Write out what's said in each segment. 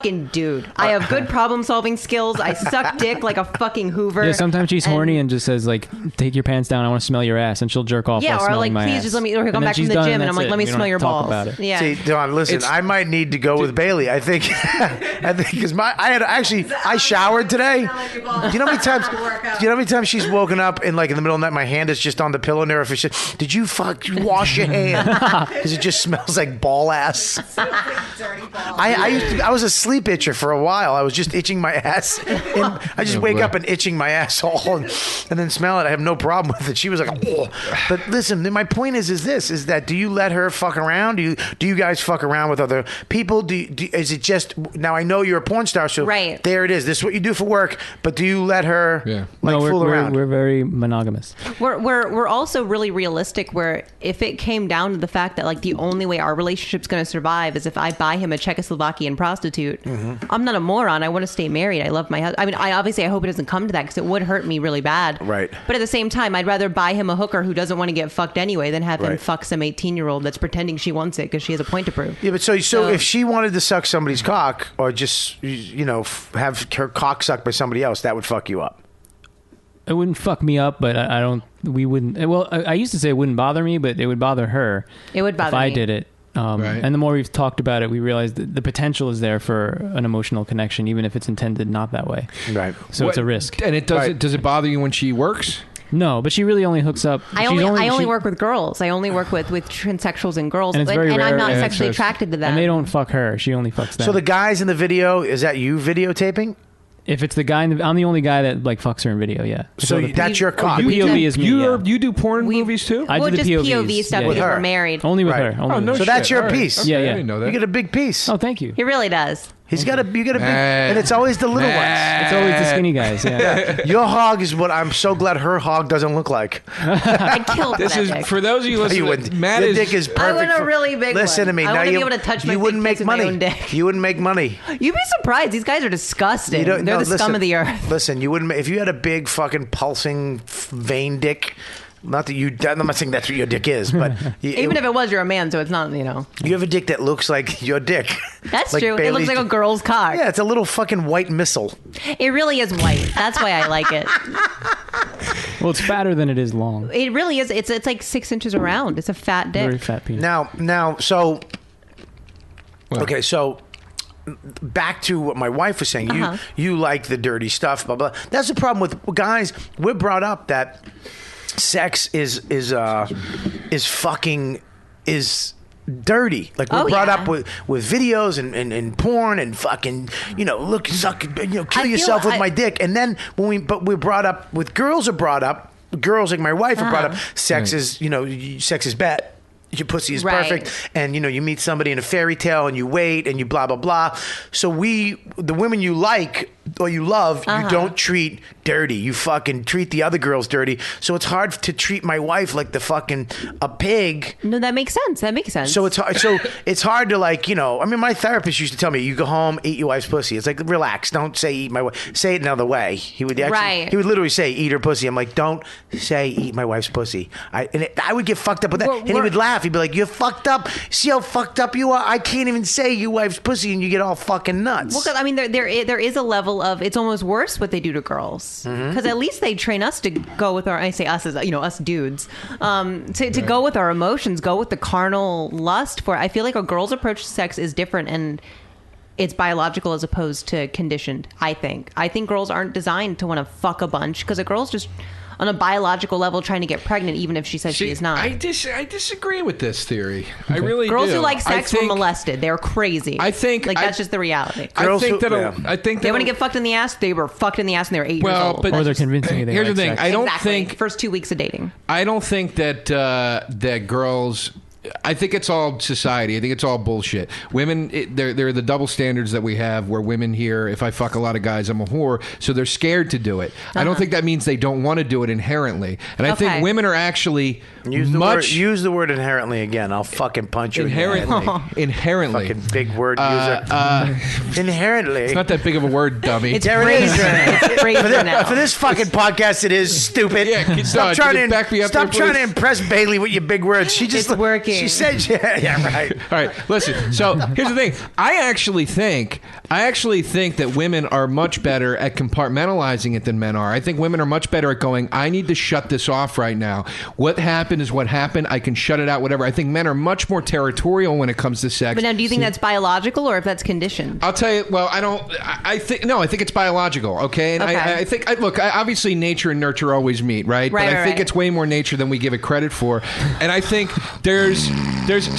dude. I have good problem solving skills. I suck dick like a fucking Hoover. Yeah, sometimes she's horny and just says like, "Take your pants down. I want to smell your ass," and she'll jerk off. Yeah, while or like, my please ass. just let me. Or he'll come back from the gym, and I'm like, let me smell your balls. About it. Yeah. See, Don, listen, I might need to go with Bailey. I think because I showered today. Do you know how many times she's woken up and like in the middle of the night, my hand is just on the pillow near her. She said, "Did you wash your hand?" Because it just smells like ball ass. I was a sleep itcher for a while. I was just itching my ass. And I just wake up and itching my asshole and then smell it. I have no problem with it. She was like, oh. But listen, my point is that do you let her fuck around? Do you guys fuck around with other people? Is it just, now I know you're a porn star, so right. There it is. This is what you do for work, but do you let her fool around? We're very monogamous. We're also really realistic where if it came down to the fact that like the only way our relationship's going to survive is if I buy him a Czechoslovakian prostitute, I'm not a moron. I want to stay married. I love my husband. I mean, I hope it doesn't come to that because it would hurt me really bad. Right. But at the same time, I'd rather buy him a hooker who doesn't want to get fucked anyway than have him fuck some 18-year-old that's pretending she wants it because she has a point to prove. Yeah, but so if she wanted to suck somebody's cock or just, have her cock sucked by somebody else, that would fuck you up. It wouldn't fuck me up, but we wouldn't. Well, I used to say it wouldn't bother me, but it would bother her. It would bother me. If I did it. And the more we've talked about it, we realize that the potential is there for an emotional connection, even if it's intended not that way. Right. So it's a risk. And does it bother you when she works? No, but she really only hooks up. I only work with girls. I only work with transsexuals and girls, and, I'm not sexually attracted to them. And they don't fuck her. She only fucks them. So the guys in the video, is that you videotaping? If it's the guy, I'm the only guy that like fucks her in video. Yeah. So that's your cock. The POV is me. You do porn movies too? I do the just POVs. POV stuff with because her. we're married. Only with her. Only with her. So that's your piece. Okay, Yeah. I didn't know that. You get a big piece. Oh, thank you. He really does. You get a big, and it's always the little ones. It's always the skinny guys. Yeah. Your hog is what I'm so glad her hog doesn't look like. I killed This that is dick. for those of you listening. Matt your is. dick is perfect. I want a really big Listen one. to me. I now want to you be able to touch my you wouldn't big make tits with my money. own dick. You wouldn't make money. You'd be surprised. These guys are disgusting. They're the scum of the earth. Listen, you wouldn't if you had a big fucking pulsing vein dick. Not that I'm not saying that's what your dick is, but even if it was, you're a man, so it's not. You have a dick that looks like your dick. That's like true. Bailey's it looks like a girl's cock. Yeah, it's a little fucking white missile. It really is white. That's why I like it. Well, it's fatter than it is long. It really is. It's like 6 inches around. It's a fat dick. Very fat penis. Now, so okay, so. Back to what my wife was saying. You like the dirty stuff, blah blah. That's the problem with guys. We're brought up that sex is dirty. Like we're brought up with videos and porn and fucking look suck kill yourself with my dick. And then we're brought up with girls like my wife are brought up. Sex is sex is bad. Your pussy is perfect, and you meet somebody in a fairy tale, and you wait, and you blah blah blah. So the women you like or you love, you don't treat dirty. You fucking treat the other girls dirty. So it's hard to treat my wife like the fucking a pig. No, that makes sense. So it's hard. So it's hard to I mean, my therapist used to tell me, you go home, eat your wife's pussy. It's like, relax. Don't say eat my wife. Say it another way. He would actually, he would literally say eat her pussy. I'm like, don't say eat my wife's pussy. I would get fucked up with that, and he would laugh. He'd be like, you're fucked up. See how fucked up you are? I can't even say your wife's pussy, and you get all fucking nuts. Well, 'cause, I mean, there is a level of, it's almost worse what they do to girls, because at least they train us to go with our, I say us as us dudes, to go with our emotions, go with the carnal lust for. I feel like a girl's approach to sex is different, and it's biological as opposed to conditioned. I think girls aren't designed to want to fuck a bunch, because a girl's just on a biological level trying to get pregnant, even if she says she is not. I disagree with this theory. I really do. Girls who like sex were molested. They're crazy. I think that's just the reality. I think they want to get fucked in the ass. They were fucked in the ass and they were 8 years old. Or they're convincing you they here's like the thing. sex. I don't think first 2 weeks of dating. I don't think that that girls. I think it's all society. I think it's all bullshit. Women, they're the double standards that we have, where women hear, if I fuck a lot of guys, I'm a whore, so they're scared to do it. I don't think that means they don't want to do it inherently. And I think women are actually use the word inherently again. I'll fucking punch you. Inherently. Fucking big word user. Inherently. It's not that big of a word, dummy. It's Fraser now. For this fucking podcast, it is stupid. Yeah, Stop trying to impress Bailey with your big words. She just it's working. asking. She said, yeah, right. All right, listen. So here's the thing. I actually think that women are much better at compartmentalizing it than men are. I think women are much better at going, I need to shut this off right now. What happened is what happened. I can shut it out, whatever. I think men are much more territorial when it comes to sex. But now, do you think that's biological or if that's conditioned? I'll tell you. Well, I think it's biological. Okay, and I think obviously nature and nurture always meet, right? But I think it's way more nature than we give it credit for. And I think there's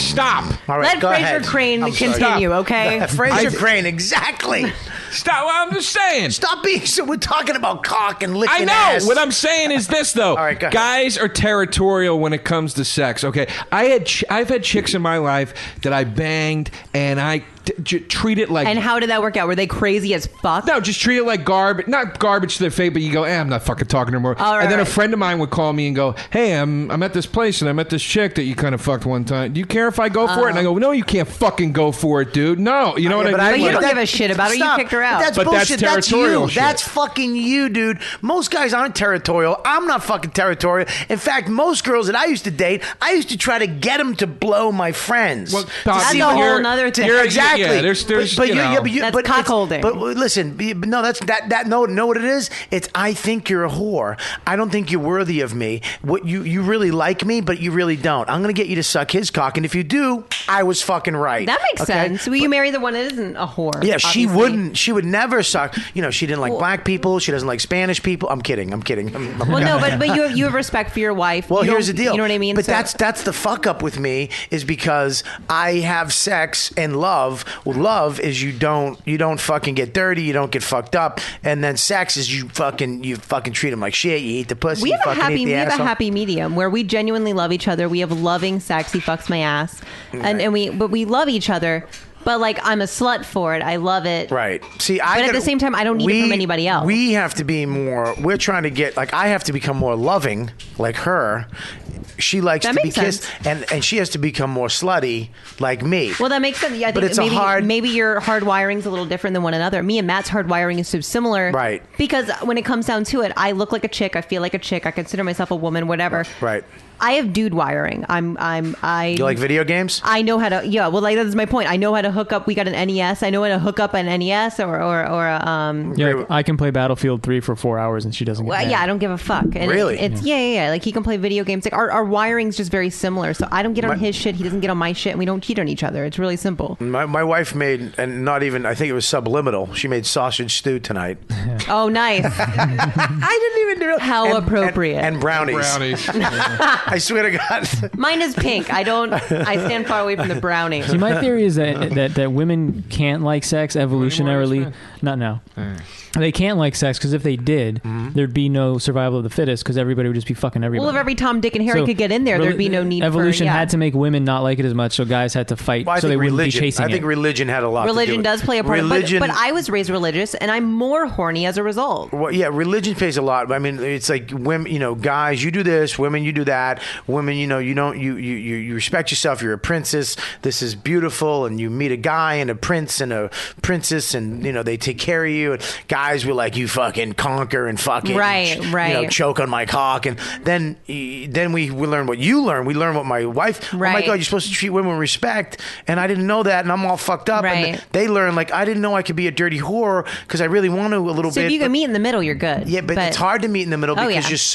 stop. All right, Let Fraser Crane continue, okay? Fraser Crane, exactly. Stop. Well, I'm just saying. Stop being so. We're talking about cock and licking I know. ass. What I'm saying is this, though. All right, go ahead. Guys are territorial when it comes to sex. Okay, I've had chicks in my life that I banged, and I treat it like. And how did that work out? Were they crazy as fuck? No, just treat it like garbage. Not garbage to their face, but you go, I'm not fucking talking anymore. Right, and then a friend of mine would call me and go, hey, I'm at this place and I met this chick that you kind of fucked one time. Do you care if I go for it? And I go, no, you can't fucking go for it, dude. No, you know what I mean? But you don't give a shit about her. You kicked her out. That's but bullshit. That's territorial. That's you. That's fucking you, dude. Most guys aren't territorial. I'm not fucking territorial. In fact, most girls that I used to date, I used to try to get them to blow my friends. Well, that's a whole nother thing. Exactly. Yeah, there's that's cockholding. But listen, no, that's that. No, know what it is? It's I think you're a whore. I don't think you're worthy of me. What you really like me, but you really don't. I'm gonna get you to suck his cock, and if you do, I was fucking right. That makes sense. Will you marry the one that isn't a whore? Yeah, obviously. she wouldn't. She would never suck. You know, she didn't like black people. She doesn't like Spanish people. I'm kidding. Well, no, but you have respect for your wife. Well, here's the deal. You know what I mean? But that's the fuck up with me is because I have sex and love. Well, love is you don't fucking get dirty. You don't get fucked up. And then sex is you fucking treat them like shit. You eat the pussy. We have a happy medium medium where we genuinely love each other. We have loving sex. He fucks my ass, and we love each other. But like, I'm a slut for it. I love it. Right. See, but at the same time, I don't need it from anybody else. We have to be more. We're trying to get like I have to become more loving, like her. She likes to be kissed, and she has to become more slutty, like me. Well, that makes sense. Yeah, I think maybe your hardwiring's a little different than one another. Me and Matt's hardwiring is so similar, right? Because when it comes down to it, I look like a chick. I feel like a chick. I consider myself a woman. Whatever. Right. I have dude wiring. You like video games? I know how to. Yeah, well, like that's my point. I know how to hook up. We got an NES. I know how to hook up an NES or Yeah, I can play Battlefield 3 for 4 hours and she doesn't. Get yeah, I don't give a fuck. And really? It's yeah. Like he can play video games. Like our wiring's just very similar. So I don't get on his shit. He doesn't get on my shit, and we don't cheat on each other. It's really simple. My wife made, and not even. I think it was subliminal. She made sausage stew tonight. Oh, nice. I didn't even do it. How appropriate. And brownies. I swear to God. Mine is pink. I stand far away from the brownie. See, my theory is that women can't like sex evolutionarily. Not now. They can't like sex because if they did, there'd be no survival of the fittest because everybody would just be fucking everybody. Well, if every Tom, Dick, and Harry could get in there, there'd be no need evolution had to make women not like it as much, so guys had to fight so they wouldn't be chasing it. I think religion had a lot to do with it. Religion does play a part. But I was raised religious, and I'm more horny as a result. Well, yeah, religion plays a lot. I mean, it's like women, guys, you do this, women, you do that. Women, you respect yourself. You're a princess. This is beautiful, and you meet a guy and a prince and a princess, and they take care of you. And guys were like, you fucking conquer and fucking choke on my cock, and then we learn what you learn. We learn what my wife. Right. Oh my God, you're supposed to treat women with respect, and I didn't know that, and I'm all fucked up. Right. And they learn like I didn't know I could be a dirty whore because I really want to a little bit. So if you can meet in the middle, you're good. Yeah, but it's hard to meet in the middle because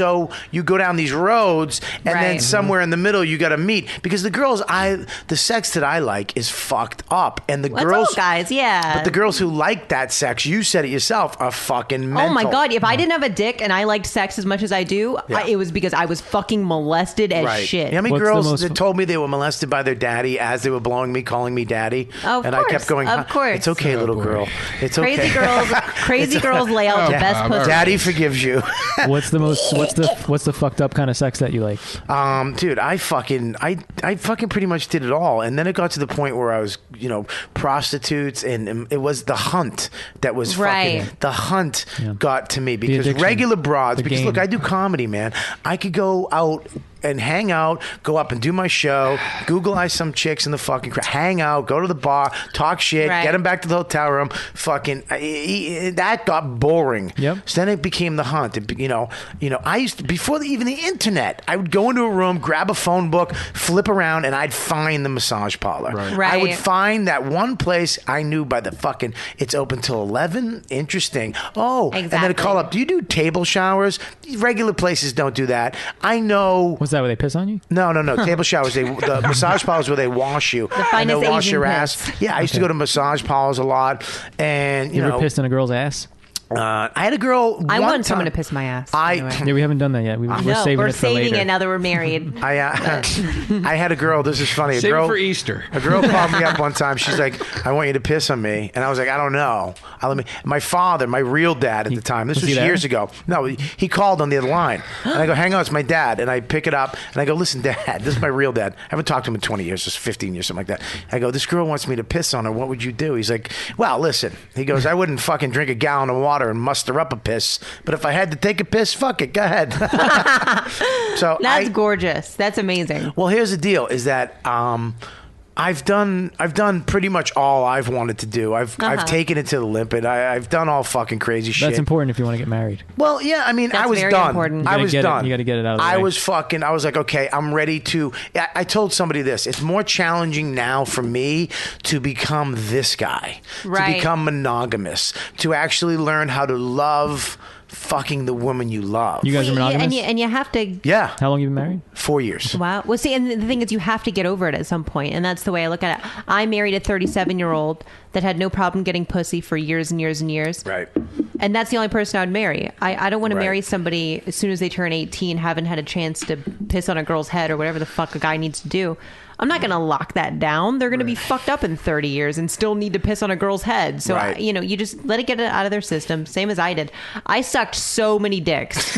you go down these roads, and then somewhere in the middle you got to meet because the sex that I like is fucked up, and the girls, all guys, yeah. But the girls who like that sex, you said it yourself, are fucking mental. Oh my God, if I didn't have a dick and I liked sex as much as I do, it was because I was fucking molested as shit. You know how many girls that told me they were molested by their daddy as they were blowing me, calling me daddy? Of and course, I kept going, of course. It's okay, little girl. It's okay. Crazy girls lay out the best pussy. Daddy forgives you. What's the fucked up kind of sex that you like? Dude, I fucking pretty much did it all. And then it got to the point where I was, prostitutes, and it was the hunt that was fucking, the hunt got to me because regular broads, because look, I do comedy, man. I could go out and hang out, go up and do my show, Google-ize some chicks in the fucking crowd, hang out, go to the bar, talk shit, get them back to the hotel room. Fucking that got boring. Yep. So then it became the hunt. I used to, before even the internet, I would go into a room, grab a phone book, flip around, and I'd find the massage parlor. Right. I would find that one place I knew by the fucking, it's open till 11. Interesting. Oh, exactly. And then I'd call up, do you do table showers? Regular places don't do that. I know. What's that, where they piss on you? No. Table showers. The massage parlors where they wash you. The finest and wash Asian your piss. ass. Yeah, I used to go to massage parlors a lot. And, You ever pissed on a girl's ass? I had a girl. I one want someone time- to piss my ass. Yeah, we haven't done that yet. We're saving we're it for saving later. it now that we're married. I had a girl. This is funny. Save it for Easter. A girl called me up one time. She's like, "I want you to piss on me," and I was like, "I don't know." My father, my real dad at the time. This was years ago. No, he called on the other line, and I go, "Hang on, it's my dad." And I pick it up, and I go, "Listen, Dad, this is my real dad. I haven't talked to him in 20 years, just 15 years, something like that." I go, "This girl wants me to piss on her. What would you do?" He's like, "Well, listen." He goes, "I wouldn't fucking drink a gallon of water and muster up a piss, but if I had to take a piss, fuck it, go ahead." So That's gorgeous. That's amazing. well, here's the deal: is that I've done pretty much all I've wanted to do. I've taken it to the limit. I've done all fucking crazy shit. That's important if you want to get married. Well, yeah, I mean, That's I was very done. important. I was done. You got to get it out of the way. I was like, okay, I'm ready to. I told somebody this. It's more challenging now for me to become this guy, Right. to become monogamous, to actually learn how to love fucking the woman you love. You guys are monogamous? And you have to. Yeah. How long you been married? 4 years. Wow. Well, see, and the thing is, you have to get over it at some point, and that's the way I look at it. I married a 37-year-old that had no problem getting pussy for years and years and years. Right. And that's the only person I would marry. I don't want to Right. marry somebody as soon as they turn 18, haven't had a chance to piss on a girl's head or whatever the fuck a guy needs to do. I'm not going to lock that down. They're going to be fucked up in 30 years and still need to piss on a girl's head. So, Right. you just let it get it out of their system, same as I did. I sucked so many dicks.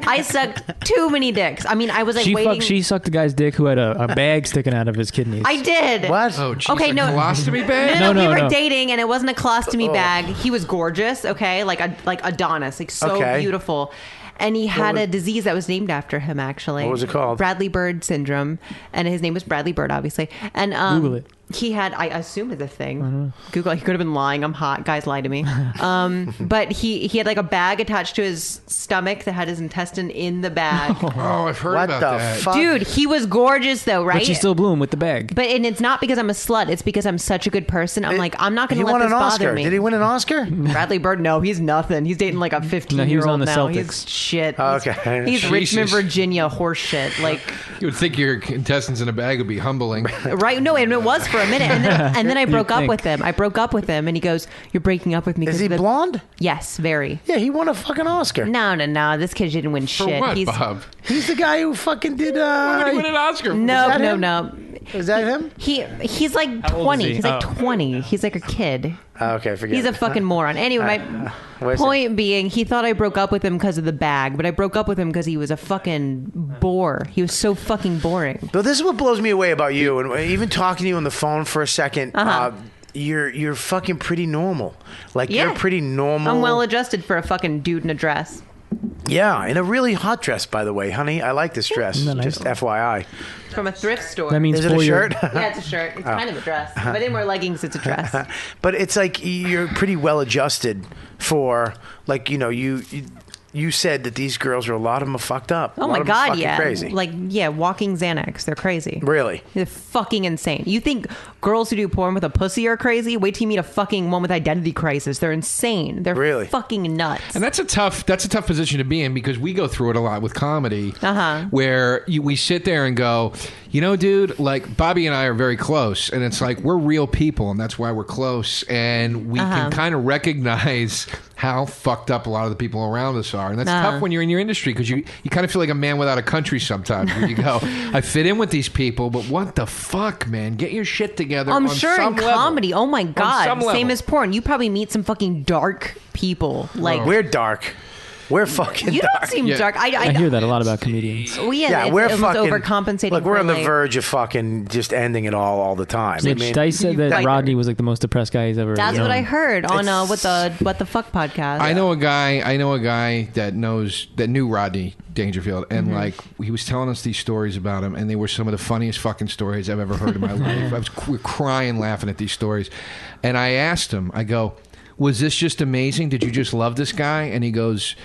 I sucked too many dicks. I mean, I was like waiting. She sucked a guy's dick who had a bag sticking out of his kidneys. I did. What? Oh, geez, Okay, a no. colostomy bag? No, we No, were no. dating, and it wasn't a colostomy bag. He was gorgeous, okay, like Adonis, like so Okay. beautiful. And he had a disease that was named after him, actually. What was it called? Bradley Bird syndrome, and his name was Bradley Bird, obviously. And Google it. He had, I assume it's a thing. Google it. He could have been lying. I'm hot. Guys lie to me. But he had like a bag attached to his stomach that had his intestine in the bag. Oh, I've heard What about the that. fuck? Dude, he was gorgeous though, right? But she still blew him with the bag. And it's not because I'm a slut. It's because I'm such a good person. I'm like, I'm not going He to let won this an bother Oscar. me. Did he win an Oscar? Bradley Bird? No, he's nothing. He's dating like a 15-year-old No, he was on the now. Celtics. He's shit. Okay. He's Richmond, Jesus. Virginia horse shit. Like, You would think your intestines in a bag would be humbling. right? No, and it was for a minute. And then I broke up think. with him. I broke up with him, and he goes, "You're breaking up with me." Is 'cause he of the-" blonde? Yes, very. Yeah, he won a fucking Oscar. No. This kid didn't win For shit. what, He's Bob? He's the guy who fucking did. Why would he win an Oscar? for? no. that him? Is that him? He's like How old is 20. he? He's like Oh. 20. He's like a kid. Okay, forget He's it. a fucking moron. Anyway, where's my point being, he thought I broke up with him because of the bag, but I broke up with him because he was a fucking bore. He was so fucking boring. But this is what blows me away about you, and even talking to you on the phone for a second. You're fucking pretty normal. Like Yeah. you're pretty normal. I'm well adjusted for a fucking dude in a dress. Yeah, in a really hot dress, by the way, honey. I like this dress. Isn't that nice? Just FYI. From a thrift store. That means Is it a for your shirt? yeah, it's a shirt. It's kind of a dress. If I didn't wear leggings, it's a dress. But it's like you're pretty well adjusted for, like, you said that these girls are, a lot of them are fucked up. Oh A lot my of them are god, fucking yeah. crazy. Like, yeah, walking Xanax. They're crazy. Really? They're fucking insane. You think girls who do porn with a pussy are crazy? Wait till you meet a fucking one with identity crisis. They're insane. They're Really? fucking nuts. And that's a tough position to be in, because we go through it a lot with comedy, where we sit there and go, dude, like Bobby and I are very close, and it's like we're real people, and that's why we're close, and we can kind of recognize how fucked up a lot of the people around us are, and that's tough when you're in your industry, because you kind of feel like a man without a country sometimes, where you go, I fit in with these people, but what the fuck, man? Get your shit together. I'm on sure some in level. comedy. Oh my god, some same level. as porn. You probably meet some fucking dark people. Like, We're dark. We're fucking You dark. don't seem Yeah. dark. I hear that a lot about comedians. Well, Yeah, it's we're almost fucking overcompensating. Look, we're for on the like- verge of fucking just ending it all the time. Yeah, I mean, Dice said that Like- Rodney was like the most depressed guy he's ever. That's known. what I heard on It's- what the fuck podcast. I know a guy that knew Rodney Dangerfield, and like he was telling us these stories about him, and they were some of the funniest fucking stories I've ever heard in my life. I was crying laughing at these stories, and I asked him, I go, was this just amazing? Did you just love this guy? And he goes,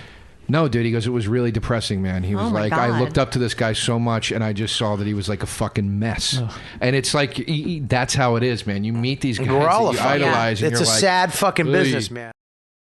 no, dude. He goes, it was really depressing, man. He was Oh my like, God. I looked up to this guy so much, and I just saw that he was like a fucking mess. And it's like, that's how it is, man. You meet these guys we're all that you a fucking idolize, and It's you're a like, sad fucking "Oy." business, man.